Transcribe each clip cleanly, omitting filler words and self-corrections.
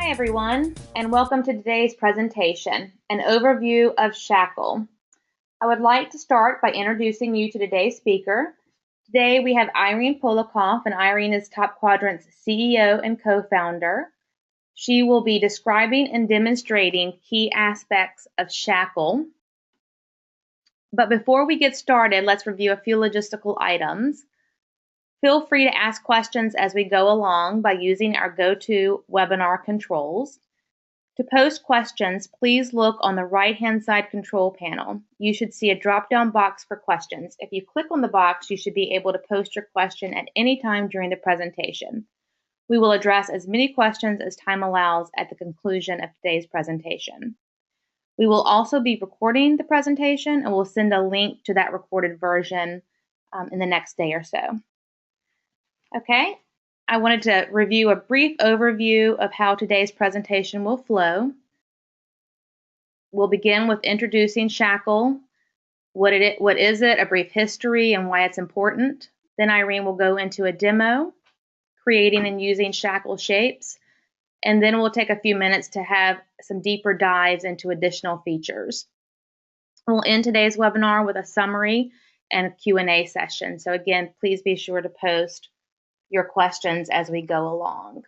Hi everyone, and welcome to today's presentation, an overview of SHACL. I would like to start by introducing you to today's speaker. Today we have Irene Polikoff, and Irene is TopQuadrant's CEO and co-founder. She will be describing and demonstrating key aspects of SHACL. But before we get started, let's review a few logistical items. Feel free to ask questions as we go along by using our GoToWebinar controls. To post questions, please look on the right-hand side control panel. You should see a drop-down box for questions. If you click on the box, you should be able to post your question at any time during the presentation. We will address as many questions as time allows at the conclusion of today's presentation. We will also be recording the presentation, and we'll send a link to that recorded version in the next day or so. Okay, I wanted to review a brief overview of how today's presentation will flow. We'll begin with introducing SHACL, what is it, a brief history, and why it's important. Then Irene will go into a demo, creating and using SHACL Shapes, and then we'll take a few minutes to have some deeper dives into additional features. We'll end today's webinar with a summary and a Q&A session. So again, please be sure to post your questions as we go along.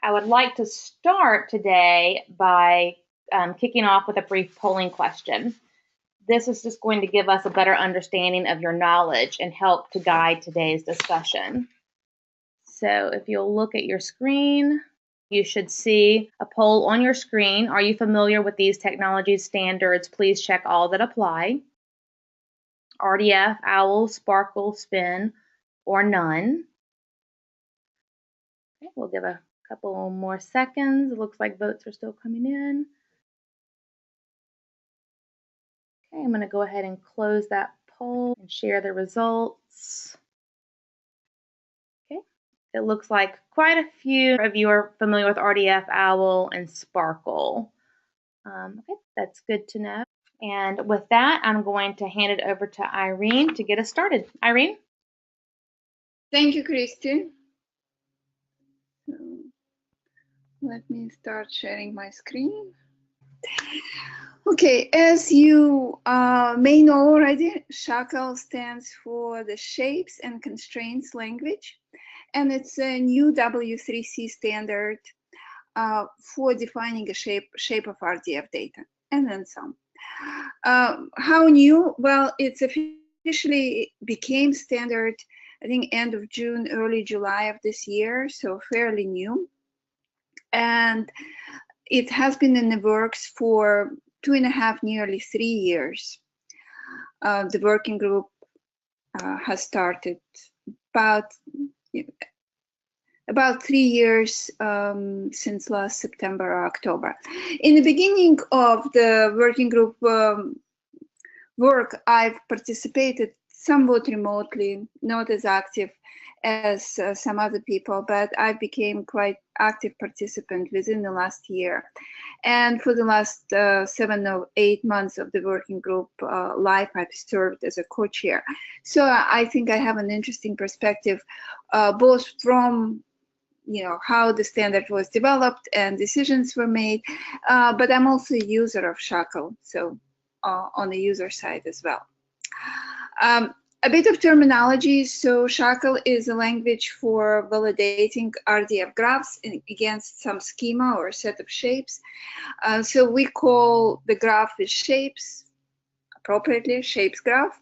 I would like to start today by kicking off with a brief polling question. This is just going to give us a better understanding of your knowledge and help to guide today's discussion. So if you'll look at your screen, you should see a poll on your screen. Are you familiar with these technology standards? Please check all that apply. RDF, OWL, SPARQL, SPIN, or none. Okay, we'll give a couple more seconds. It looks like votes are still coming in. Okay, I'm going to go ahead and close that poll and share the results. Okay, it looks like quite a few of you are familiar with RDF, OWL, and SPARQL. Okay, that's good to know. And with that, I'm going to hand it over to Irene to get us started. Irene? Thank you, Christy. So, let me start sharing my screen. Okay, as you may know already, SHACL stands for the Shapes and Constraints Language, and it's a new W3C standard for defining a shape of RDF data, and then some. How new? Well, it's officially became standard, I think, end of June, early July of this year, so fairly new. And it has been in the works for 2.5, nearly 3 years. The working group has started about 3 years since last September or October. In the beginning of the working group work, I've participated somewhat remotely, not as active as some other people, but I became quite active participant within the last year. And for the last 7 or 8 months of the working group life, I've served as a co-chair. So I think I have an interesting perspective, both from how the standard was developed and decisions were made, but I'm also a user of SHACL, so on the user side as well. A bit of terminology. So SHACL is a language for validating RDF graphs against some schema or set of shapes. So we call the graph with shapes, appropriately, shapes graph,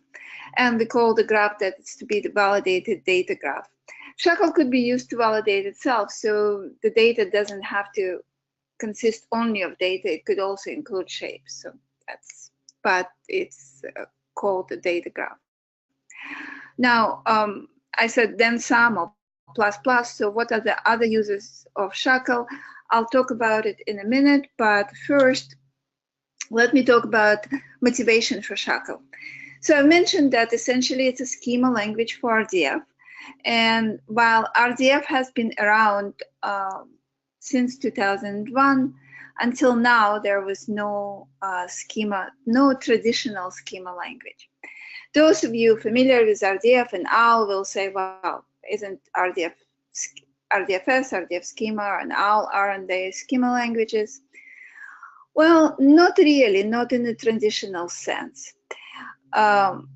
and we call the graph that is to be the validated data graph. SHACL could be used to validate itself, so the data doesn't have to consist only of data. It could also include shapes. So but it's called the data graph. Now, I said then some or plus plus. So what are the other uses of SHACL? I'll talk about it in a minute, but first, let me talk about motivation for SHACL. So I mentioned that essentially it's a schema language for RDF. And while RDF has been around since 2001, until now, there was no no traditional schema language. Those of you familiar with RDF and OWL will say, wow, isn't RDF RDFS, RDF schema, and all R&A schema languages? Well, not really, not in the traditional sense.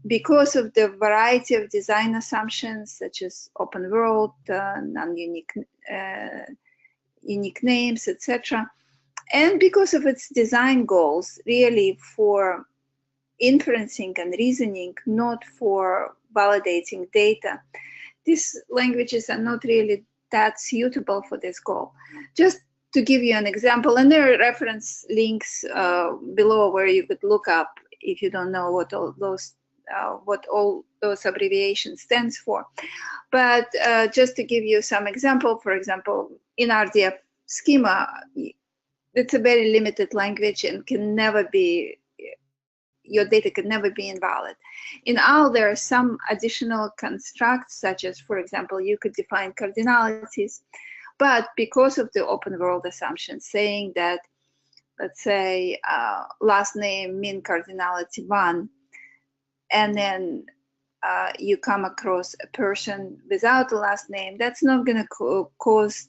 Because of the variety of design assumptions, such as open world, non-unique unique names, etc., and because of its design goals, really for inferencing and reasoning, not for validating data, these languages are not really that suitable for this goal. Just to give you an example, and there are reference links below where you could look up if you don't know what all those abbreviations stands for. But just to give you some example, for example, in RDF schema, it's a very limited language and can never be, your data can never be invalid. In OWL, there are some additional constructs, such as, for example, you could define cardinalities, but because of the open world assumption saying that, let's say, last name mean cardinality 1, and then you come across a person without a last name, that's not going to cause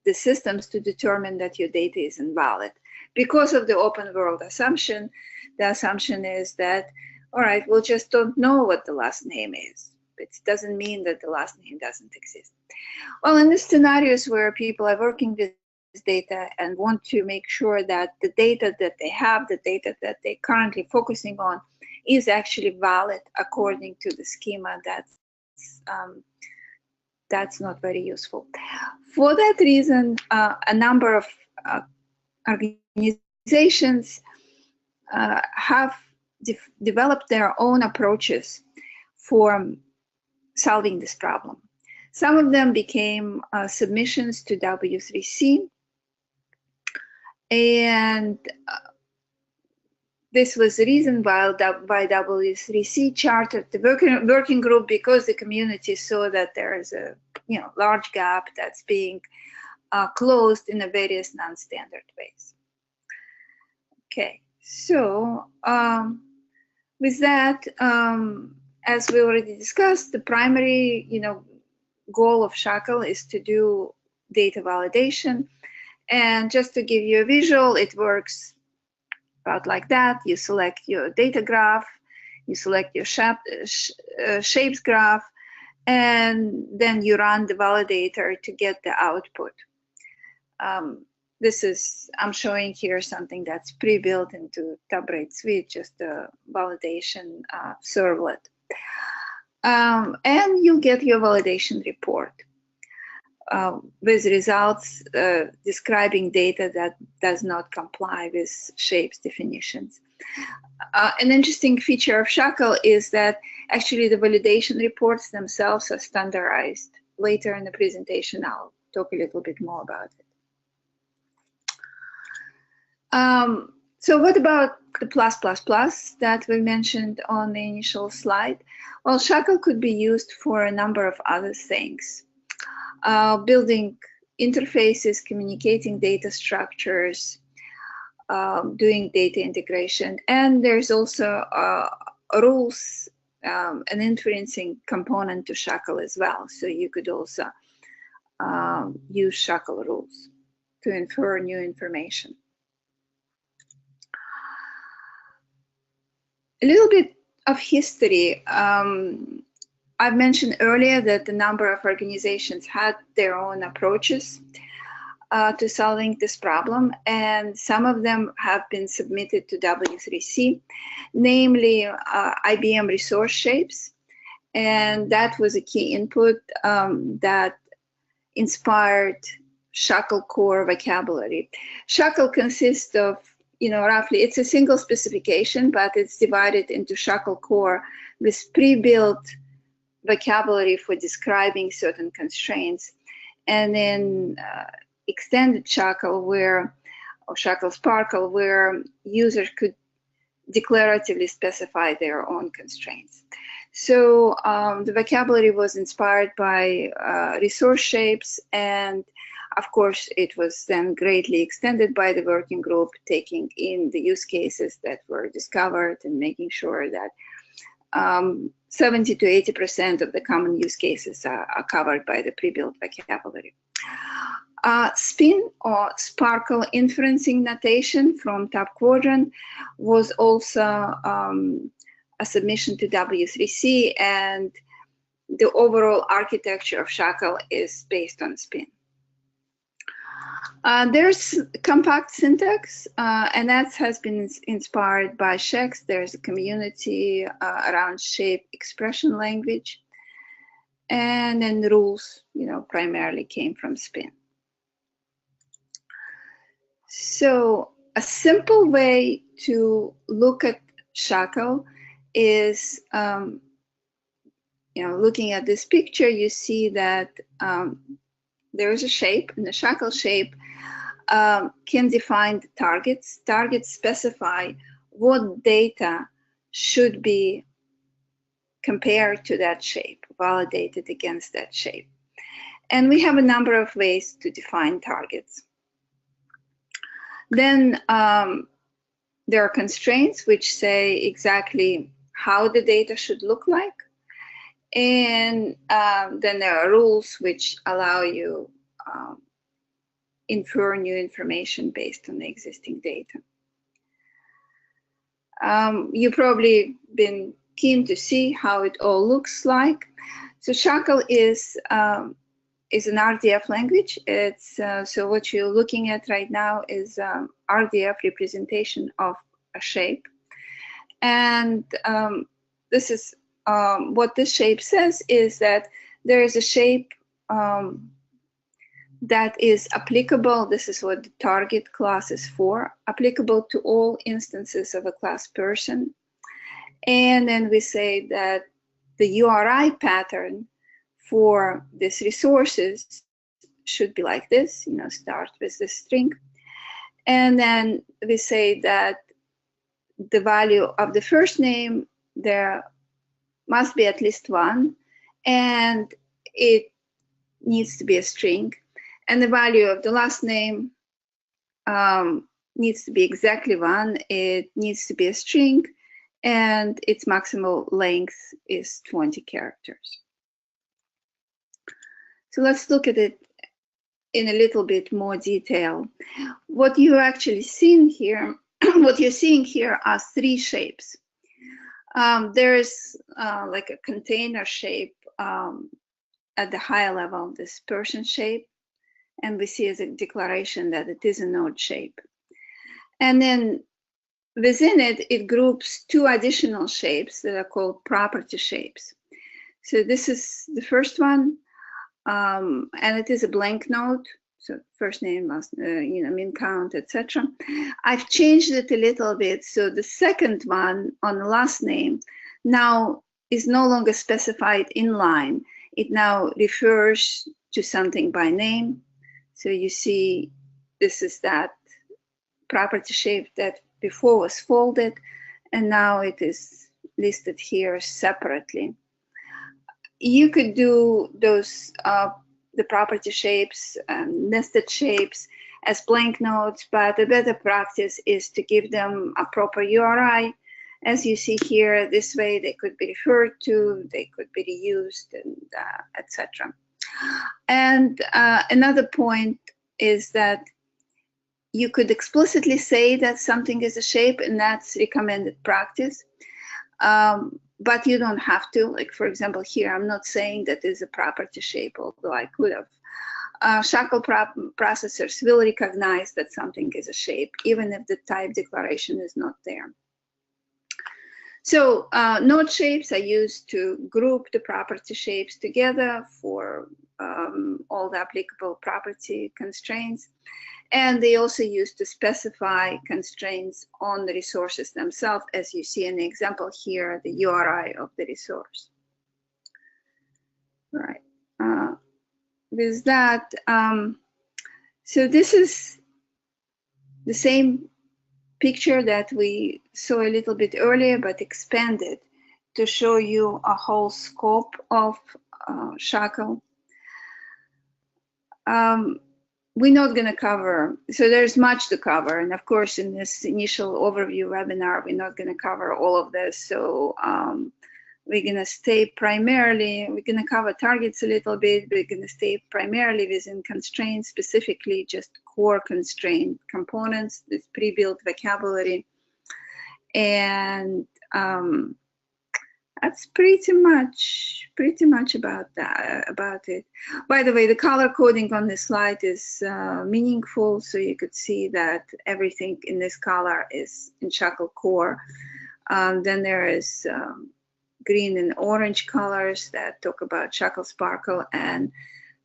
the systems to determine that your data is invalid. Because of the open world assumption, the assumption is that, all right, we'll just don't know what the last name is. It doesn't mean that the last name doesn't exist. Well, in the scenarios where people are working with data and want to make sure that the data that they have, the data that they're currently focusing on, is actually valid according to the schema, that's not very useful. For that reason, a number of organizations have developed their own approaches for solving this problem. Some of them became submissions to W3C, and this was the reason why W3C chartered the working group, because the community saw that there is a large gap that's being closed in a various non-standard ways. Okay, so with that, as we already discussed, the primary goal of SHACL is to do data validation. And just to give you a visual, it works about like that. You select your data graph, you select your shapes graph, and then you run the validator to get the output. This is, I'm showing here something that's pre-built into TopQuadrant suite, just a validation servlet. And you get your validation report with results describing data that does not comply with shapes definitions. An interesting feature of SHACL is that actually the validation reports themselves are standardized. Later in the presentation, I'll talk a little bit more about it. So what about the +++ that we mentioned on the initial slide? Well, SHACL could be used for a number of other things. Building interfaces, communicating data structures, doing data integration, and there's also rules, an inferencing component to SHACL as well. So you could also use SHACL rules to infer new information. A little bit of history. I've mentioned earlier that a number of organizations had their own approaches to solving this problem, and some of them have been submitted to W3C, namely IBM Resource Shapes, and that was a key input that inspired SHACL core vocabulary. SHACL consists of, roughly, it's a single specification, but it's divided into SHACL core with pre-built vocabulary for describing certain constraints, and then extended SHACL or SHACL SPARQL, where users could declaratively specify their own constraints. So the vocabulary was inspired by resource shapes, and of course it was then greatly extended by the working group, taking in the use cases that were discovered and making sure that 70 to 80% of the common use cases are covered by the pre-built vocabulary. SPIN or SPARQL inferencing notation from TopQuadrant was also a submission to W3C, and the overall architecture of SHACL is based on SPIN. There's compact syntax, and that has been inspired by SHACL. There's a community around shape expression language, and then the rules, primarily came from SPIN. So a simple way to look at SHACL is, looking at this picture, you see that there is a shape, and the SHACL shape can define the targets. Targets specify what data should be compared to that shape, validated against that shape. And we have a number of ways to define targets. Then there are constraints which say exactly how the data should look like. And then there are rules which allow you infer new information based on the existing data. You've probably been keen to see how it all looks like. So SHACL is an RDF language. It's so what you're looking at right now is RDF representation of a shape, and this is what this shape says is that there is a shape that is applicable. This is what the target class is for, applicable to all instances of a class person. And then we say that the URI pattern for these resources should be like this, start with the string. And then we say that the value of the first name, there must be at least one, and it needs to be a string. And the value of the last name needs to be exactly one. It needs to be a string, and its maximal length is 20 characters. So let's look at it in a little bit more detail. What you're actually seeing here, what you're seeing here are three shapes. There's like a container shape at the higher level, this person shape, and we see as a declaration that it is a node shape. And then within it, it groups two additional shapes that are called property shapes. So this is the first one, and it is a blank node. So first name, last, min count, etc. I've changed it a little bit. So the second one on the last name now is no longer specified in line. It now refers to something by name. So you see, this is that property shape that before was folded, and now it is listed here separately. You could do those the property shapes, nested shapes as blank nodes, but a better practice is to give them a proper URI. As you see here, this way they could be referred to, they could be reused, and etc. And another point is that you could explicitly say that something is a shape, and that's recommended practice. But you don't have to. Like, for example, here, I'm not saying that is a property shape, although I could have. SHACL processors will recognize that something is a shape, even if the type declaration is not there. So node shapes are used to group the property shapes together for all the applicable property constraints. And they also used to specify constraints on the resources themselves, as you see in the example here, the URI of the resource. Right. With that, so this is the same picture that we saw a little bit earlier, but expanded to show you a whole scope of SHACL. We're not going to cover, so there's much to cover, and of course in this initial overview webinar we're not going to cover all of this, so we're going to stay primarily, we're going to cover targets a little bit. We're going to stay primarily within constraints, specifically just core constraint components, this pre-built vocabulary. And that's pretty much about it. By the way, the color coding on this slide is meaningful, so you could see that everything in this color is in SHACL core. Then there is green and orange colors that talk about SHACL SPARQL and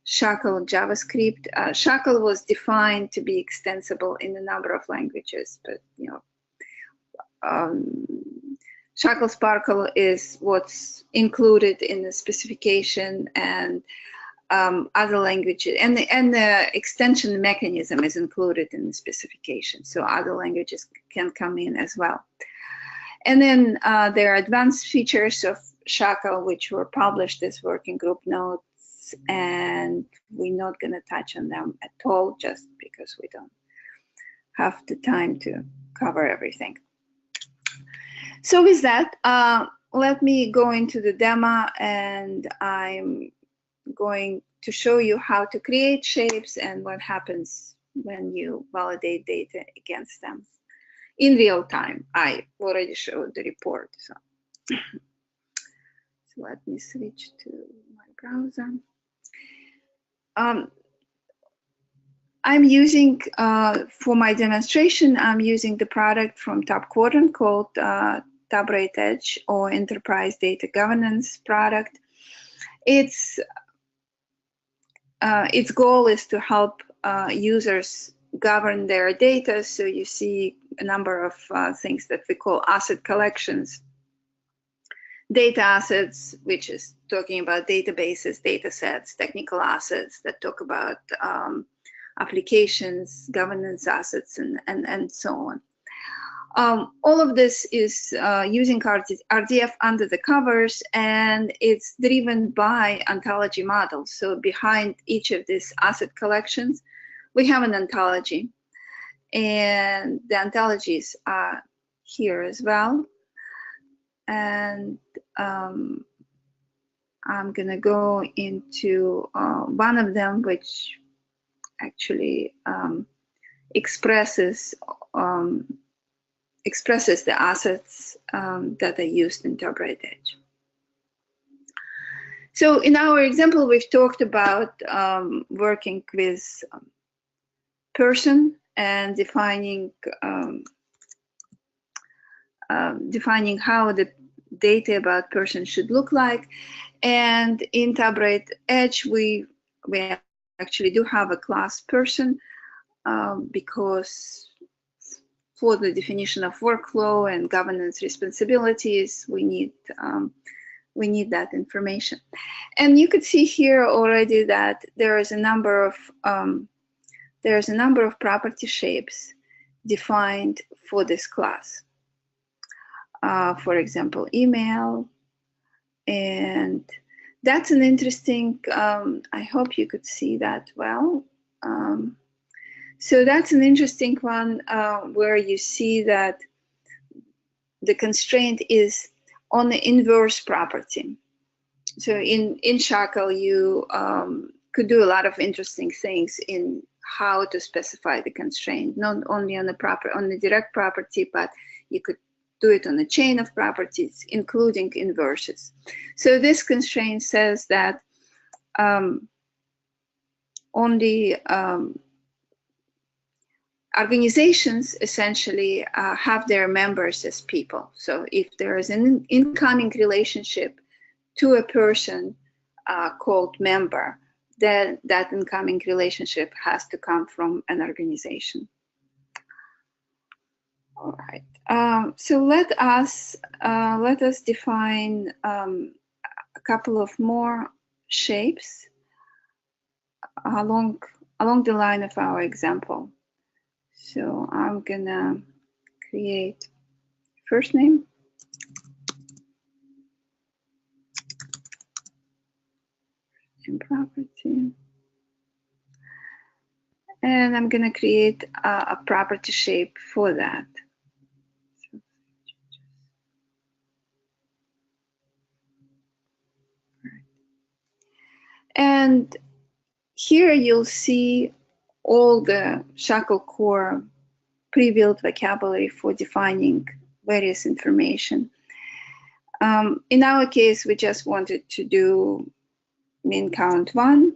SHACL JavaScript. SHACL was defined to be extensible in a number of languages, but SHACL SPARQL is what's included in the specification, and other languages, and the extension mechanism is included in the specification, so other languages can come in as well. And then there are advanced features of SHACL which were published as working group notes, and we're not going to touch on them at all just because we don't have the time to cover everything. So with that, let me go into the demo, and I'm going to show you how to create shapes and what happens when you validate data against them in real time. I already showed the report. So let me switch to my browser. I'm using, for my demonstration, I'm using the product from TopQuadrant called TopRate Edge, or Enterprise Data Governance product. Its goal is to help users govern their data. So you see a number of things that we call asset collections. Data assets, which is talking about databases, data sets, technical assets that talk about applications, governance assets, and so on. All of this is using RDF under the covers, and it's driven by ontology models. So behind each of these asset collections, we have an ontology, and the ontologies are here as well. And I'm going to go into one of them, which actually expresses the assets that are used in TopRate Edge. So in our example, we've talked about working with person and defining how the data about person should look like. And in TopRate Edge, we actually do have a class person because for the definition of workflow and governance responsibilities, we need that information. And you could see here already that there is a number of property shapes defined for this class. For example, email, and that's an interesting. I hope you could see that well. So that's an interesting one where you see that the constraint is on the inverse property. So in SHACL, you could do a lot of interesting things in how to specify the constraint, not only on the direct property, but you could do it on a chain of properties, including inverses. So this constraint says that only organizations essentially have their members as people. So if there is an incoming relationship to a person called member, then that incoming relationship has to come from an organization. All right. So let us define a couple of more shapes along the line of our example. So I'm gonna create first name, and property, and I'm gonna create a property shape for that. And here you'll see all the SHACL core pre-built vocabulary for defining various information. In our case, we just wanted to do min count 1.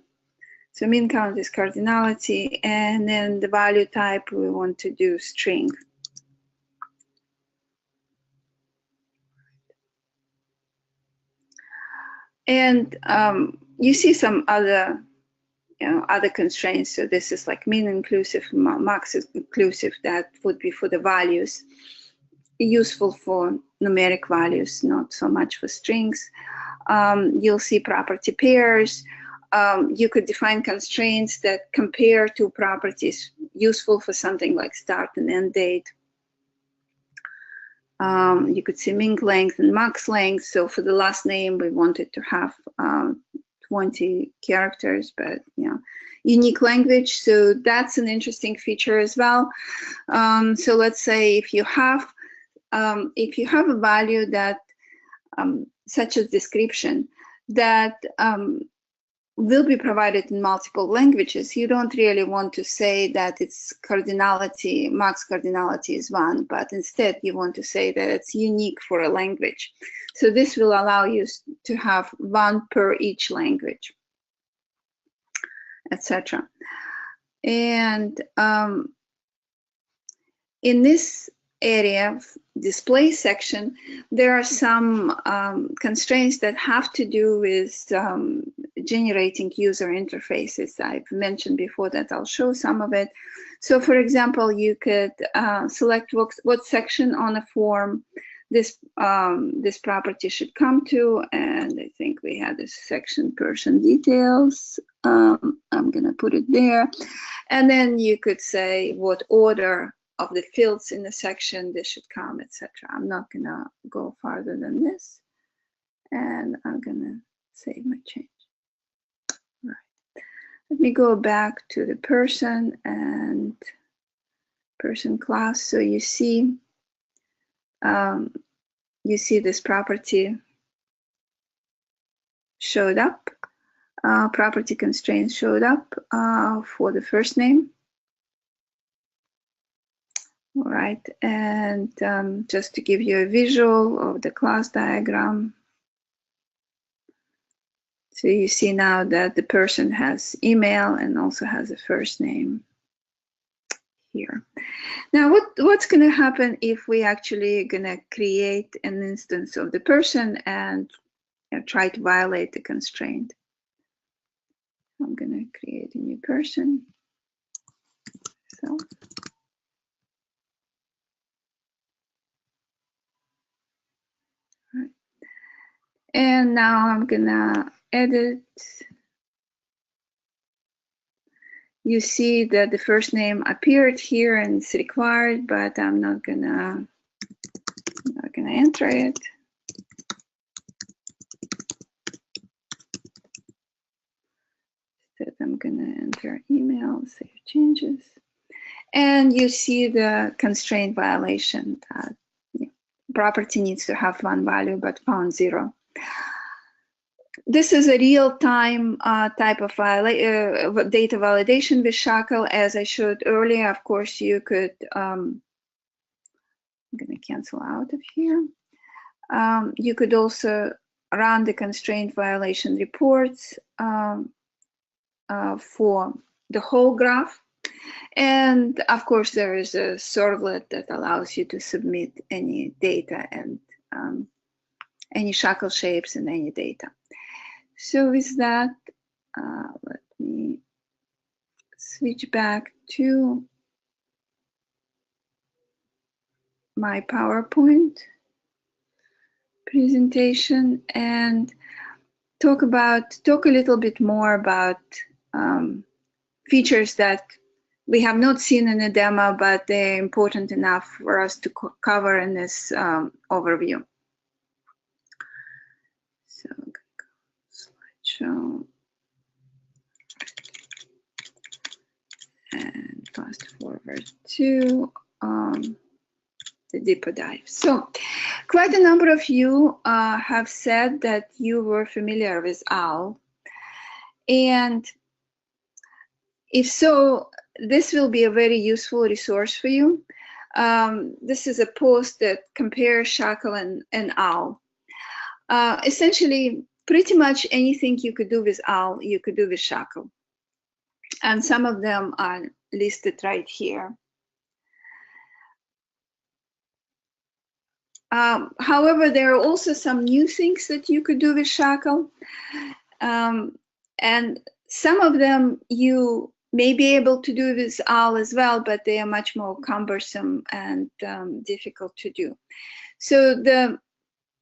So min count is cardinality, and then the value type we want to do string. And you see some other, other constraints. So this is like min inclusive, max inclusive. That would be for the values, useful for numeric values, not so much for strings. You'll see property pairs. You could define constraints that compare two properties, useful for something like start and end date. You could see min length and max length. So for the last name, we wanted to have 20 characters, but unique language. So that's an interesting feature as well. So let's say if you have a value that, such as description, that will be provided in multiple languages, you don't really want to say that its cardinality, max cardinality is 1, but instead you want to say that it's unique for a language. So this will allow you to have 1 per each language, etc. And in this area, display section, there are some constraints that have to do with generating user interfaces. I've mentioned before that I'll show some of it. So for example, you could select what section on a form this property should come to, and I think we had this section person details. I'm gonna put it there, and then you could say what order of the fields in the section this should come, etc. I'm not gonna go farther than this, and I'm gonna save my change. Right. Let me go back to the person and person class. So you see this property showed up. Property constraints showed up for the first name. All right, and just to give you a visual of the class diagram. So you see now that the person has email and also has a first name here. Now, what's going to happen if we actually going to create an instance of the person and try to violate the constraint? I'm going to create a new person. So. And now I'm gonna edit. You see that the first name appeared here and it's required, but I'm not gonna enter it. Instead, I'm gonna enter email, save changes. And you see the constraint violation that property needs to have 1 value but found 0. This is a real-time type of data validation with SHACL. As I showed earlier, of course, you could, I'm going to cancel out of here. You could also run the constraint violation reports for the whole graph. And of course, there is a servlet that allows you to submit any data and any SHACL shapes and any data. So with that, let me switch back to my PowerPoint presentation and talk a little bit more about features that we have not seen in the demo, but they're important enough for us to cover in this overview. So I'm going to go slideshow and fast forward to the deeper dive. So quite a number of you have said that you were familiar with OWL. And if so, this will be a very useful resource for you. This is a post that compares SHACL and OWL. Essentially, pretty much anything you could do with OWL, you could do with SHACL. And some of them are listed right here. However, there are also some new things that you could do with SHACL. And some of them you may be able to do with OWL as well, but they are much more cumbersome and difficult to do. So the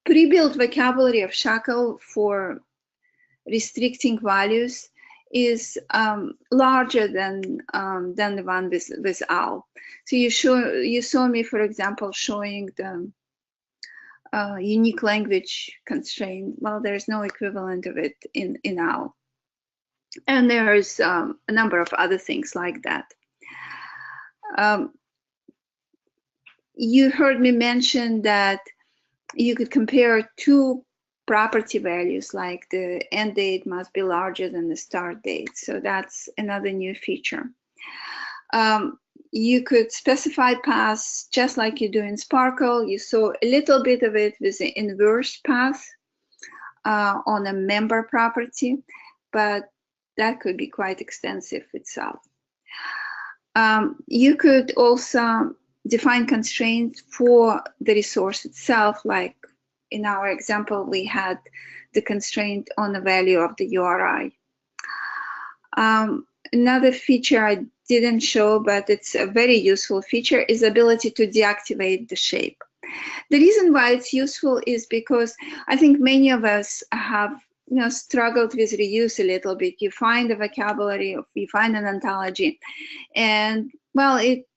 pre-built vocabulary of SHACL for restricting values is larger than the one with OWL. So you saw me, for example, showing the unique language constraint. Well, there's no equivalent of it in OWL. And there's a number of other things like that. You heard me mention that you could compare two property values, like the end date must be larger than the start date. So that's another new feature. You could specify paths just like you do in SPARQL. You saw a little bit of it with the inverse path on a member property, but that could be quite extensive itself. You could also define constraints for the resource itself, like in our example, we had the constraint on the value of the URI. Another feature I didn't show, but it's a very useful feature, is the ability to deactivate the shape. The reason why it's useful is because I think many of us have struggled with reuse a little bit. You find a vocabulary, you find an ontology, and well, it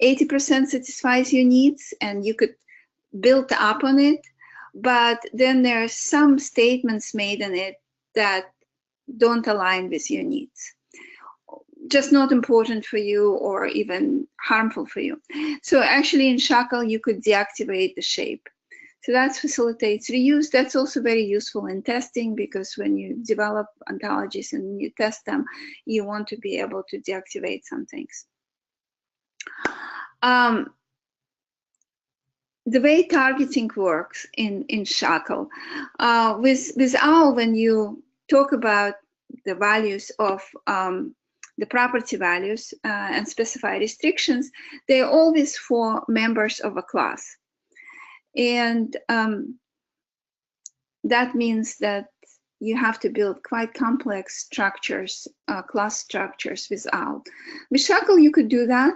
80% satisfies your needs, and you could build up on it. But then there are some statements made in it that don't align with your needs, just not important for you or even harmful for you. So actually in SHACL, you could deactivate the shape. So that facilitates reuse. That's also very useful in testing, because when you develop ontologies and you test them, you want to be able to deactivate some things. The way targeting works in SHACL, with OWL, when you talk about the values of the property values and specify restrictions, they're always for members of a class. And that means that you have to build quite complex structures, class structures with OWL. With SHACL, you could do that.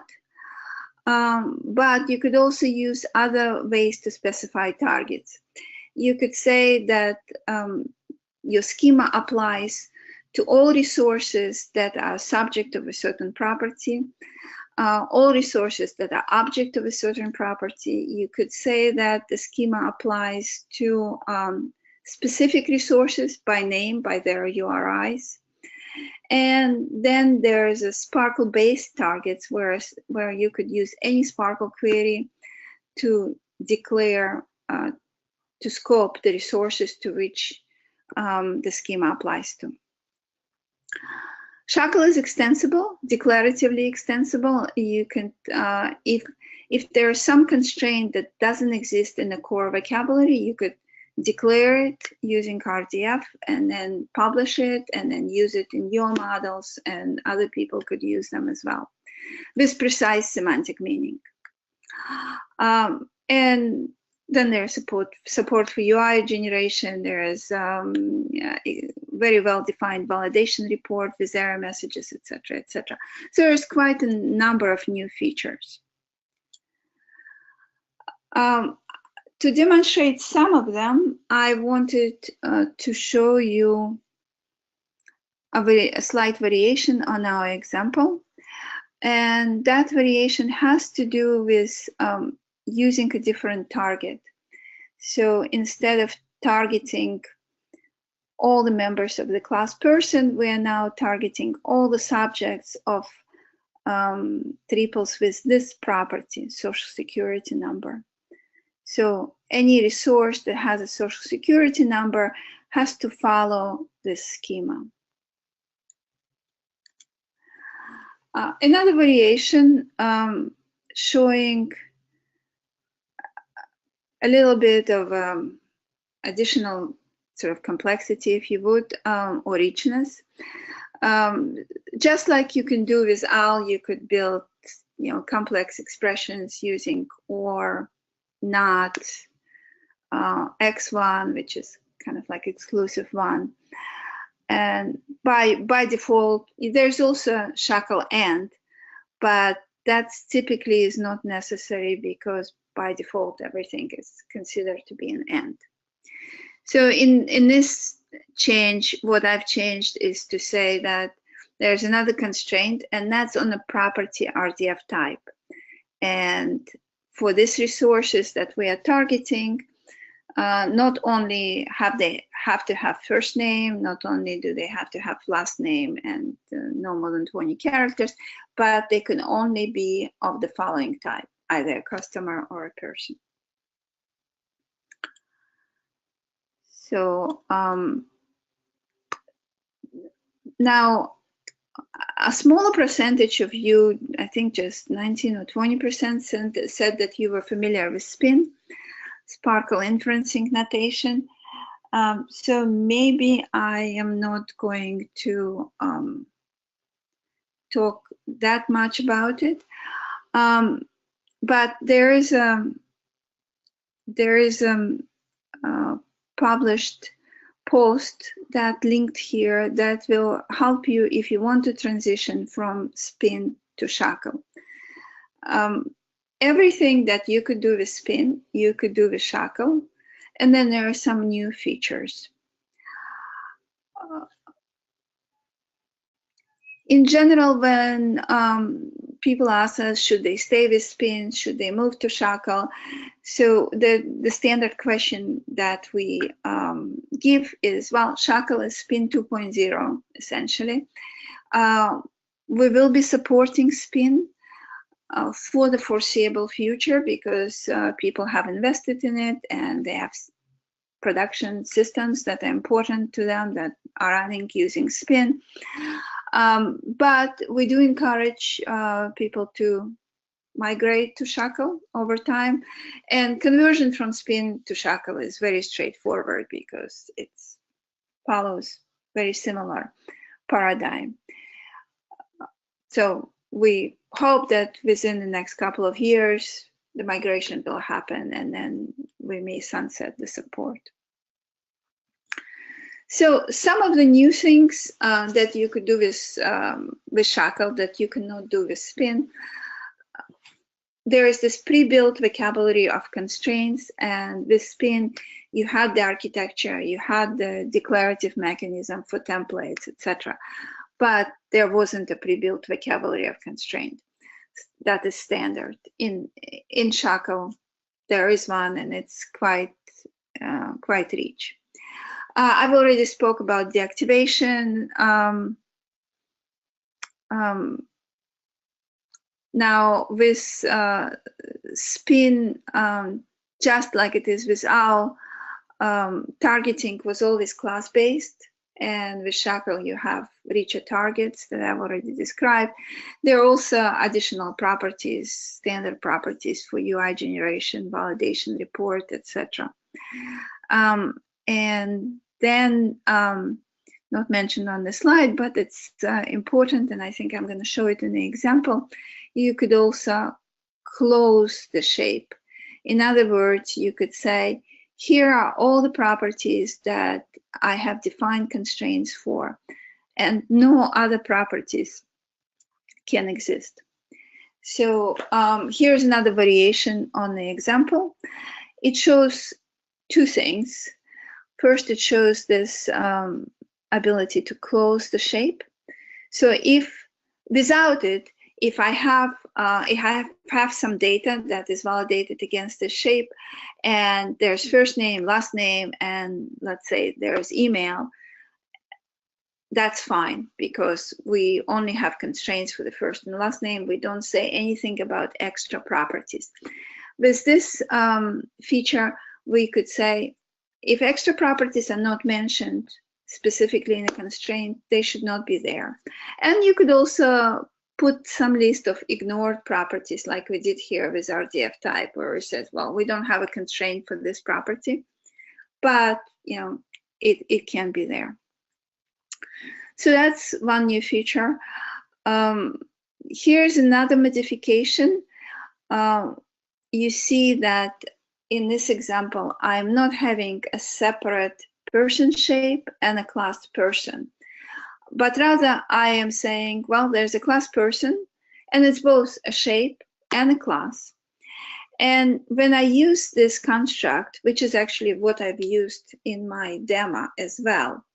But you could also use other ways to specify targets. You could say that your schema applies to all resources that are subject of a certain property, all resources that are object of a certain property. You could say that the schema applies to specific resources by name, by their URIs. And then there's a SPARQL-based targets where you could use any SPARQL query to declare, to scope the resources to which the schema applies to. SHACL is extensible, declaratively extensible. You can, if there is some constraint that doesn't exist in the core vocabulary, you could declare it using RDF and then publish it and then use it in your models, and other people could use them as well with precise semantic meaning. And then there's support for UI generation. There is very well-defined validation report with error messages, etc., etc. So there's quite a number of new features. To demonstrate some of them, I wanted to show you a slight variation on our example. And that variation has to do with using a different target. So instead of targeting all the members of the class person, we are now targeting all the subjects of triples with this property, social security number. So any resource that has a social security number has to follow this schema. Another variation showing a little bit of additional sort of complexity, if you would, or richness. Just like you can do with OWL, you could build, complex expressions using or, not, x1, which is kind of like exclusive one. And by default, there's also SHACL AND, but that's typically is not necessary because by default everything is considered to be an AND. So in this change, what I've changed is to say that there's another constraint, and that's on the property RDF type. And for these resources that we are targeting, not only they have to have first name, not only do they have to have last name and no more than 20 characters, but they can only be of the following type, either a customer or a person. So now a smaller percentage of you, I think just 19 or 20% said that you were familiar with SPIN, SPARQL inferencing notation. So maybe I am not going to talk that much about it, but there is a published post that linked here that will help you if you want to transition from SPIN to SHACL. Everything that you could do with SPIN, you could do with SHACL, and then there are some new features. In general, when people ask us, should they stay with SPIN, should they move to SHACL? So the standard question that we give is, well, SHACL is SPIN 2.0, essentially. We will be supporting SPIN for the foreseeable future because people have invested in it and they have production systems that are important to them that are running using SPIN. But we do encourage people to migrate to SHACL over time, and conversion from SPIN to SHACL is very straightforward because it follows very similar paradigm. So we hope that within the next couple of years the migration will happen and then we may sunset the support. So some of the new things that you could do with SHACL that you cannot do with SPIN. There is this pre-built vocabulary of constraints, and with SPIN you had the architecture, you had the declarative mechanism for templates, etc. But there wasn't a pre-built vocabulary of constraint that is standard. In SHACL there is one, and it's quite rich. I've already spoke about deactivation. Now with SPIN, just like it is with OWL, targeting was always class-based, and with SHACL you have richer targets that I've already described. There are also additional properties, standard properties for UI generation, validation report, etc. And then, not mentioned on the slide, but it's important, and I think I'm going to show it in the example. You could also close the shape. In other words, you could say, here are all the properties that I have defined constraints for, and no other properties can exist. So here's another variation on the example. It shows two things. First, it shows this ability to close the shape. So if without it, if I have some data that is validated against the shape, and there's first name, last name, and let's say there's email, that's fine because we only have constraints for the first and last name. We don't say anything about extra properties. With this feature, we could say, if extra properties are not mentioned specifically in a constraint, they should not be there. And you could also put some list of ignored properties like we did here with RDF type, where we said, well, we don't have a constraint for this property, but it can be there. So that's one new feature. Here's another modification. You see that in this example, I'm not having a separate person shape and a class person, but rather I am saying, well, there's a class person, and it's both a shape and a class. And when I use this construct, which is actually what I've used in my demo as well,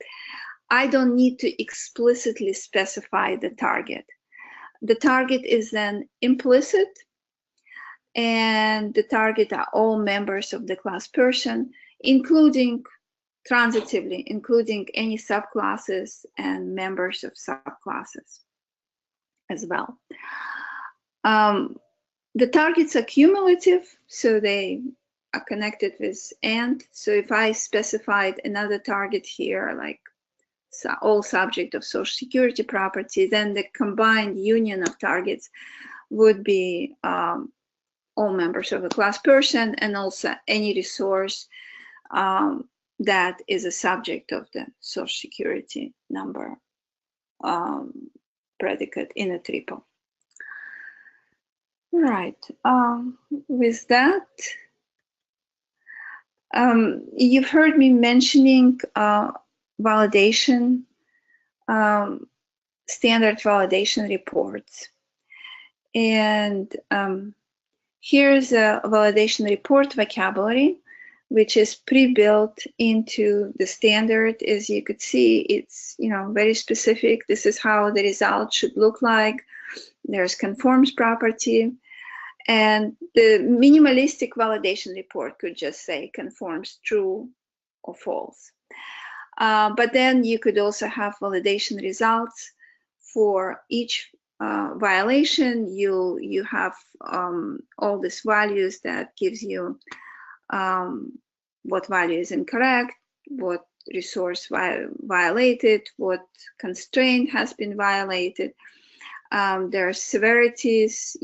I don't need to explicitly specify the target. The target is then implicit, and the target are all members of the class person, including transitively, including any subclasses and members of subclasses as well. The targets are cumulative, so they are connected with AND. So if I specified another target here, like all subject of Social Security property, then the combined union of targets would be all members of the class person, and also any resource that is a subject of the Social Security number predicate in a triple. Right. With that, you've heard me mentioning validation, standard validation reports. And here's a validation report vocabulary, which is pre-built into the standard. As you could see, it's very specific. This is how the result should look like. There's conforms property, and the minimalistic validation report could just say conforms true or false. But then you could also have validation results for each violation. You have all these values that gives you what value is incorrect, what resource violated, what constraint has been violated. There are severities.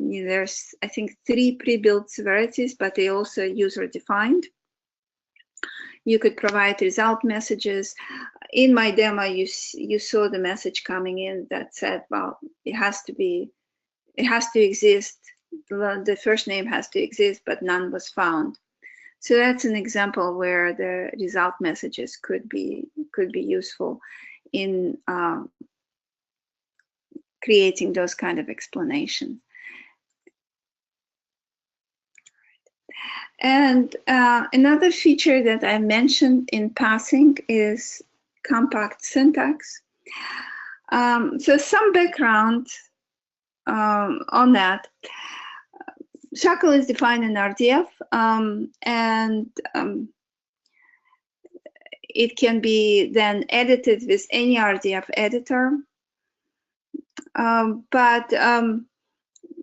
There's, I think, 3 pre-built severities, but they also user-defined. You could provide result messages. In my demo, you saw the message coming in that said, well, it has to exist. The first name has to exist, but none was found. So that's an example where the result messages could be useful in creating those kind of explanations. And another feature that I mentioned in passing is compact syntax. So some background on that. SHACL is defined in RDF, and it can be then edited with any RDF editor. But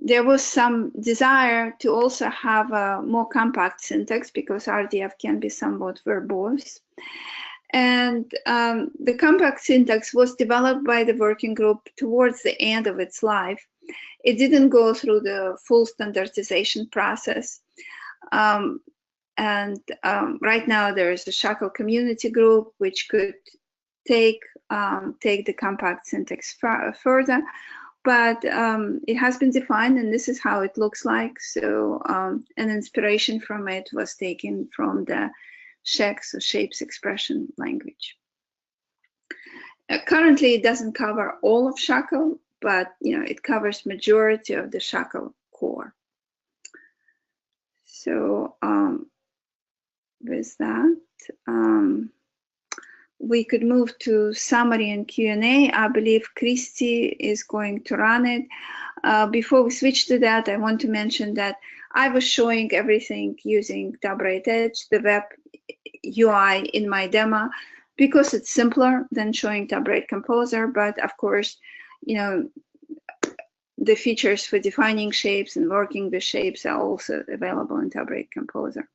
there was some desire to also have a more compact syntax, because RDF can be somewhat verbose. And the compact syntax was developed by the working group towards the end of its life. It didn't go through the full standardization process. Right now there is a SHACL community group which could take the compact syntax further. But it has been defined, and this is how it looks like. So an inspiration from it was taken from the SHACL Shapes expression language. Currently, it doesn't cover all of SHACL, but it covers majority of the SHACL core. So with that, we could move to summary and Q&A. I believe Christy is going to run it. Before we switch to that, I want to mention that I was showing everything using TopQuadrant Edge, the web UI in my demo, because it's simpler than showing TopQuadrant Composer. But of course, the features for defining shapes and working with shapes are also available in TopQuadrant Composer.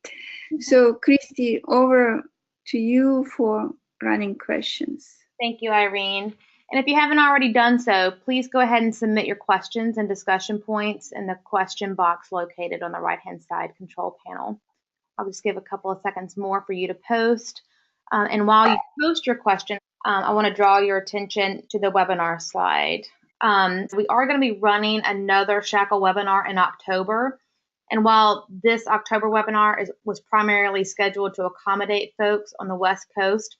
So Christy, over to you for running questions. Thank you, Irene. And if you haven't already done so, please go ahead and submit your questions and discussion points in the question box located on the right-hand side control panel. I'll just give a couple of seconds more for you to post. And while you post your question, I want to draw your attention to the webinar slide. We are going to be running another SHACL webinar in October. And while this October webinar was primarily scheduled to accommodate folks on the West Coast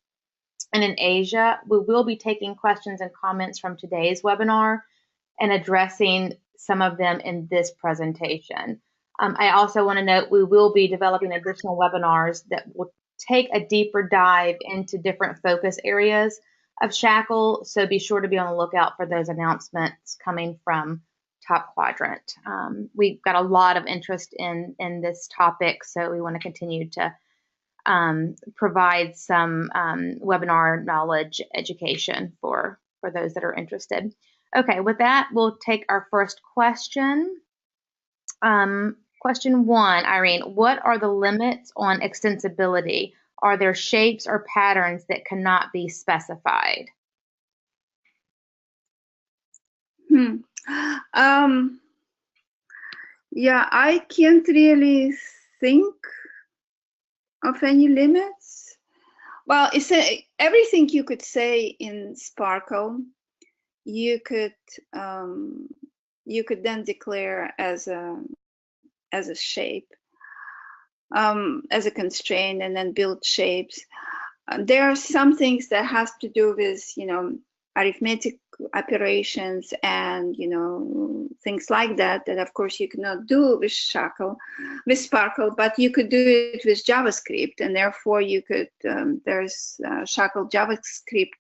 and in Asia, we will be taking questions and comments from today's webinar and addressing some of them in this presentation. I also want to note we will be developing additional webinars that will take a deeper dive into different focus areas of SHACL, so be sure to be on the lookout for those announcements coming from TopQuadrant. We've got a lot of interest in this topic, so we want to continue to provide some webinar knowledge education for those that are interested. Okay, with that, we'll take our first question. Question 1, Irene, what are the limits on extensibility? Are there shapes or patterns that cannot be specified? Yeah, I can't really think of any limits. Well, everything you could say in SPARQL, you could then declare as a shape, as a constraint, and then build shapes. There are some things that has to do with, arithmetic operations and, things like that, that of course you cannot do with SPARQL, but you could do it with JavaScript, and therefore you could, there's SHACL JavaScript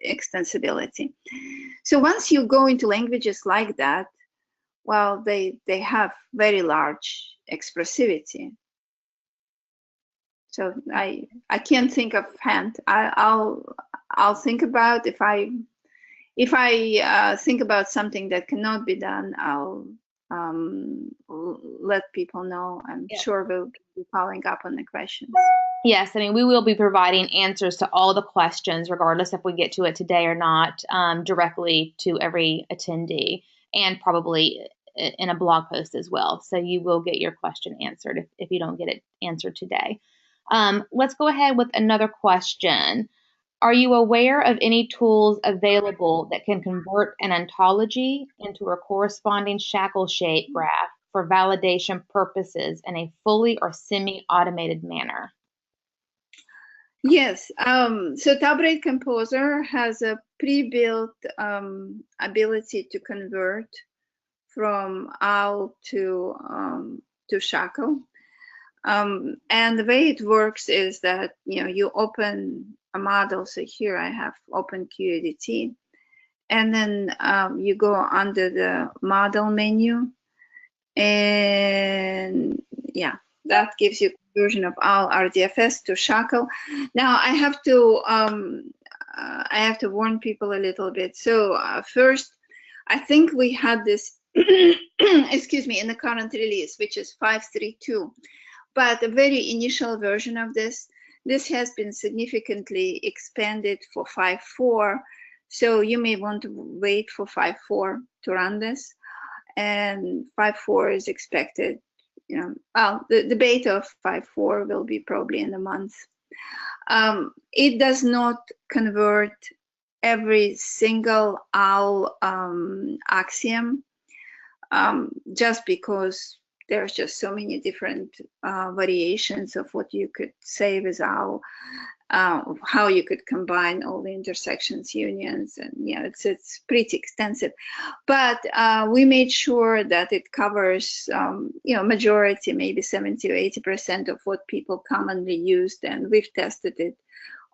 extensibility. So once you go into languages like that, well, they have very large expressivity. So I can't think of hand. I'll think about if I think about something that cannot be done, I'll let people know. I'm sure we'll be following up on the questions. Yes, I mean, we will be providing answers to all the questions, regardless if we get to it today or not, directly to every attendee, and probably in a blog post as well. So you will get your question answered if you don't get it answered today. Let's go ahead with another question. Are you aware of any tools available that can convert an ontology into a corresponding SHACL shape graph for validation purposes in a fully or semi-automated manner? Yes, so TopQuadrant Composer has a pre-built ability to convert from OWL to SHACL. And the way it works is that, you open a model. So here I have open QEDT, and then you go under the model menu, and yeah, that gives you conversion of all RDFS to SHACL. Now I have to warn people a little bit. So first, I think we had this, excuse me, in the current release, which is 5.3.2. But a very initial version of this has been significantly expanded for 5.4. So you may want to wait for 5.4 to run this. And 5.4 is expected, the beta of 5.4 will be probably in a month. It does not convert every single OWL axiom, just because there's just so many different variations of what you could say with OWL, how you could combine all the intersections, unions, and it's pretty extensive. But we made sure that it covers, majority, maybe 70 or 80% of what people commonly used, and we've tested it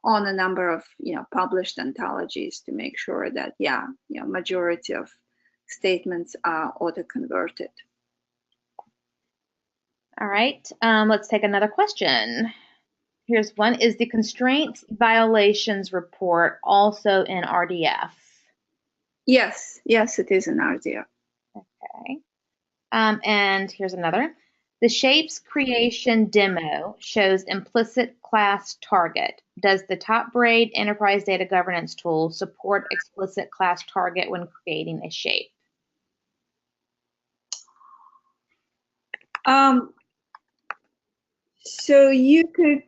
on a number of published ontologies to make sure that majority of statements are auto-converted. All right, let's take another question. Here's one. Is the constraints violations report also in RDF? Yes, it is in RDF. Okay. And here's another. The shapes creation demo shows implicit class target. Does the TopQuadrant Enterprise Data Governance tool support explicit class target when creating a shape? So you could,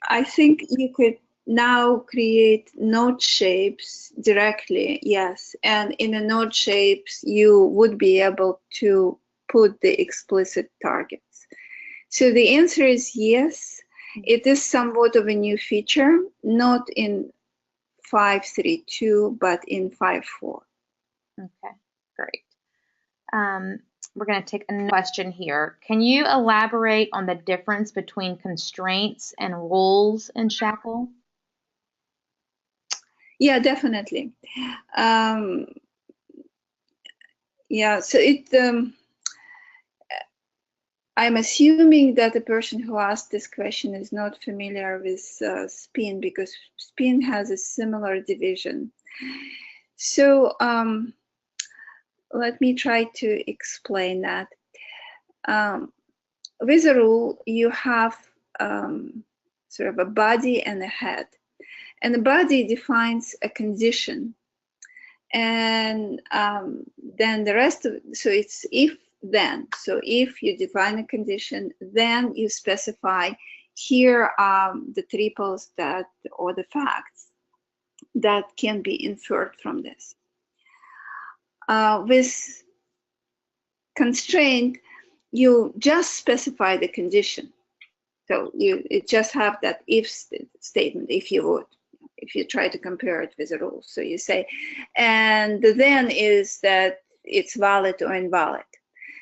I think you could now create node shapes directly, yes. And in the node shapes, you would be able to put the explicit targets. So the answer is yes. It is somewhat of a new feature, not in 5.3.2, but in 5.4. Okay, great. We're going to take a question here. Can you elaborate on the difference between constraints and rules in SHACL? Yeah, definitely. Yeah, so I'm assuming that the person who asked this question is not familiar with SPIN, because SPIN has a similar division. So let me try to explain that. With a rule, you have sort of a body and a head. And the body defines a condition. And then the rest of it, so it's if then. So if you define a condition, then you specify here are the triples that, or the facts that can be inferred from this. With constraint, you just specify the condition. So you just have that if statement, if you would, if you try to compare it with the rules. So you say, and the then is that it's valid or invalid.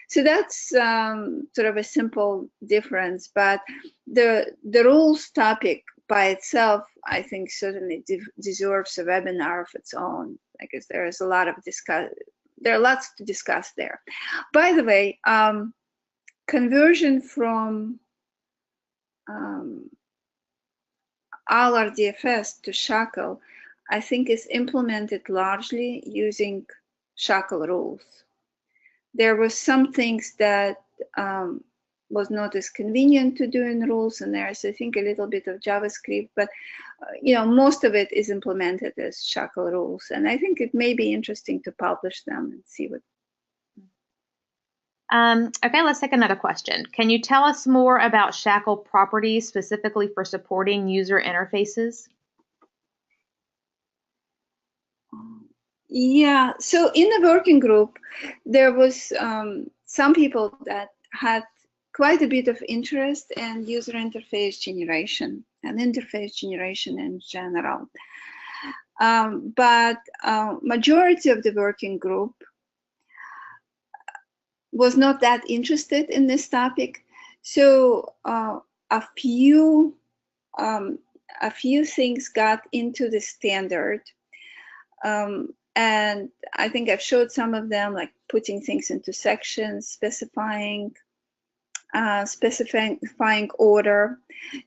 So that's sort of a simple difference, but the rules topic by itself, I think, certainly deserves a webinar of its own, because there is a lot of there are lots to discuss there. By the way, conversion from all RDFS to SHACL, I think, is implemented largely using SHACL rules. There were some things that was not as convenient to do in rules, and there's, I think, a little bit of JavaScript, but you know, most of it is implemented as SHACL rules, and I think it may be interesting to publish them and see what. Okay, let's take another question. Can you tell us more about SHACL properties specifically for supporting user interfaces? Yeah, so in the working group, there was some people that had quite a bit of interest in user interface generation and interface generation in general. But majority of the working group was not that interested in this topic. So a few things got into the standard. And I think I've showed some of them, like putting things into sections, specifying order.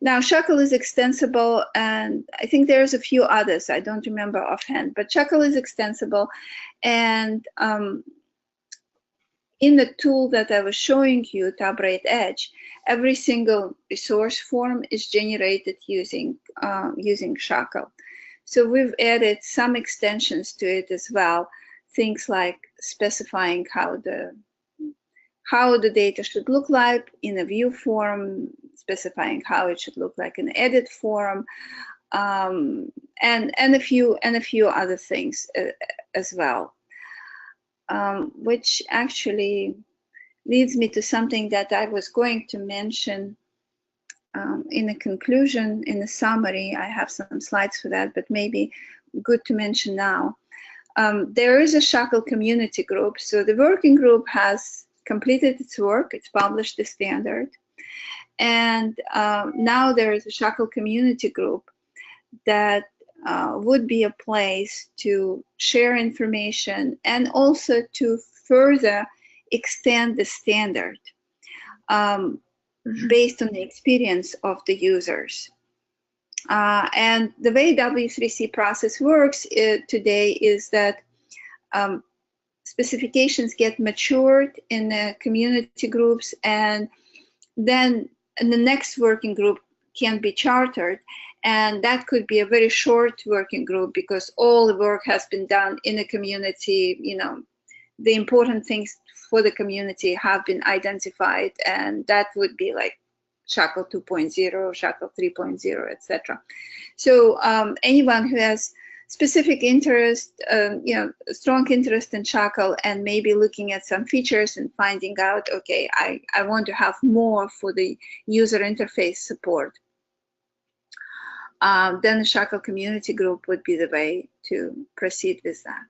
Now, SHACL is extensible, and I think there's a few others. I don't remember offhand, but SHACL is extensible. And in the tool that I was showing you, TopQuadrant Edge, every single resource form is generated using SHACL. So we've added some extensions to it as well, things like specifying how the data should look like in a view form, specifying how it should look like in an edit form, and a few other things as well, which actually leads me to something that I was going to mention in the conclusion, in the summary. I have some slides for that, but maybe good to mention now. There is a SHACL community group. So the working group has completed its work. It's published the standard. And now there is a SHACL community group that would be a place to share information and also to further extend the standard. Based on the experience of the users. And the way W3C process works today is that specifications get matured in the community groups, and then the next working group can be chartered. And that could be a very short working group because all the work has been done in the community. You know, the important things for the community have been identified, and that would be like SHACL 2.0, SHACL 3.0, etc. So anyone who has specific interest, you know, strong interest in SHACL, and maybe looking at some features and finding out, okay, I want to have more for the user interface support, then the SHACL community group would be the way to proceed with that.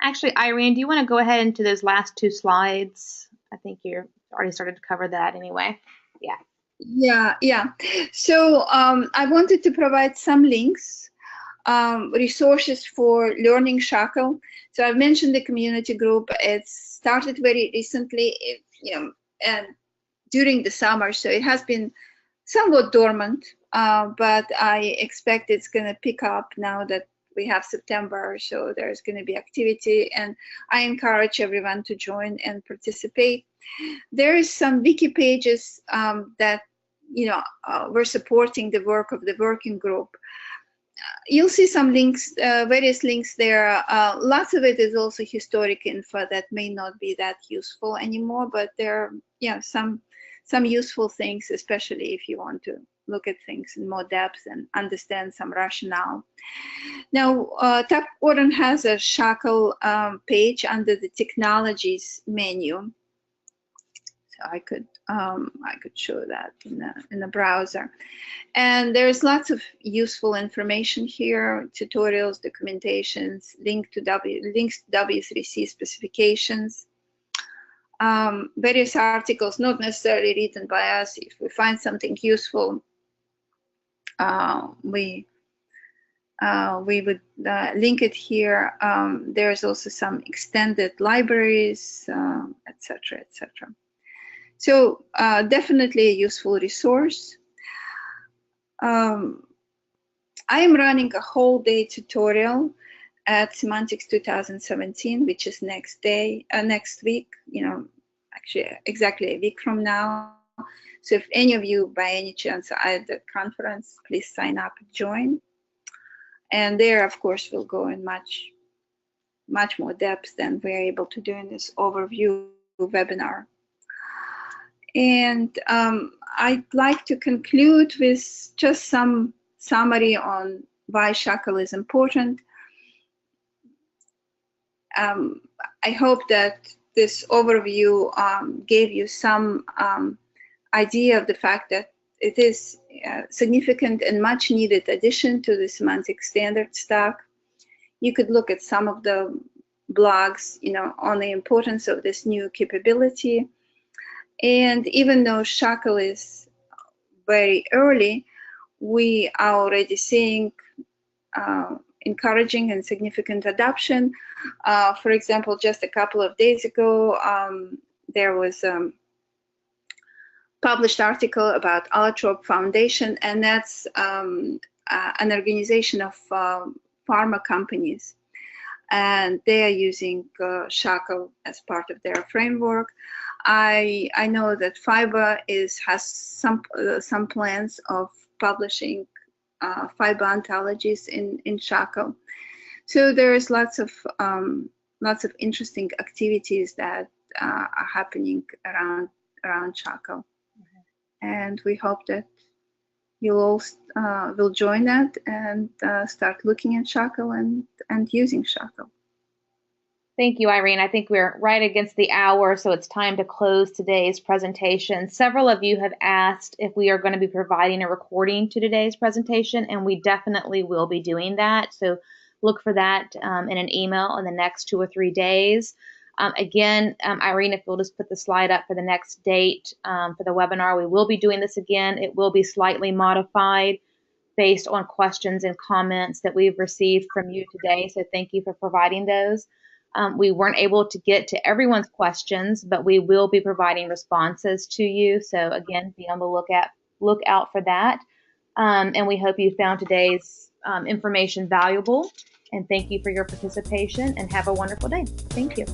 Actually, Irene, do you want to go ahead into those last two slides? I think you're already started to cover that anyway. Yeah. Yeah. So I wanted to provide some links, resources for learning SHACL. So I've mentioned the community group. It started very recently, you know, and during the summer, so it has been somewhat dormant, but I expect it's going to pick up now that we have September, so there's going to be activity, and I encourage everyone to join and participate. There is some wiki pages that, you know, we're supporting the work of the working group. You'll see some links, various links there. Lots of it is also historic info that may not be that useful anymore, but there are, yeah, some useful things, especially if you want to look at things in more depth and understand some rationale. Now, TopQuadrant has a SHACL page under the Technologies menu. So I could show that in the browser, and there's lots of useful information here: tutorials, documentations, links to W3C specifications, various articles, not necessarily written by us. If we find something useful, we would link it here. There's also some extended libraries, etc., etc. So definitely a useful resource. I am running a whole day tutorial at Semantics 2017, which is next week, you know, actually exactly a week from now. So if any of you by any chance are at the conference, please sign up and join. And there, of course, we'll go in much more depth than we're able to do in this overview webinar. And I'd like to conclude with just some summary on why SHACL is important. I hope that this overview gave you some idea of the fact that it is a significant and much needed addition to the semantic standard stack. You could look at some of the blogs, you know, on the importance of this new capability. And even though SHACL is very early, we are already seeing encouraging and significant adoption. For example, just a couple of days ago, there was a published article about Allotrope Foundation, and that's an organization of pharma companies. And they are using SHACL as part of their framework. I know that Fiber has some plans of publishing Fiber ontologies in SHACL. So there is lots of interesting activities that are happening around SHACL, and we hope that you all will join that and start looking at SHACL and using SHACL. Thank you, Irene. I think we're right against the hour, so it's time to close today's presentation. Several of you have asked if we are going to be providing a recording to today's presentation, and we definitely will be doing that. So look for that in an email in the next 2 or 3 days. Again, Irene, if you'll just put the slide up for the next date for the webinar, we will be doing this again. It will be slightly modified based on questions and comments that we've received from you today, so thank you for providing those. We weren't able to get to everyone's questions, but we will be providing responses to you. So again, be on the lookout for that. And we hope you found today's information valuable. And thank you for your participation, and have a wonderful day. Thank you.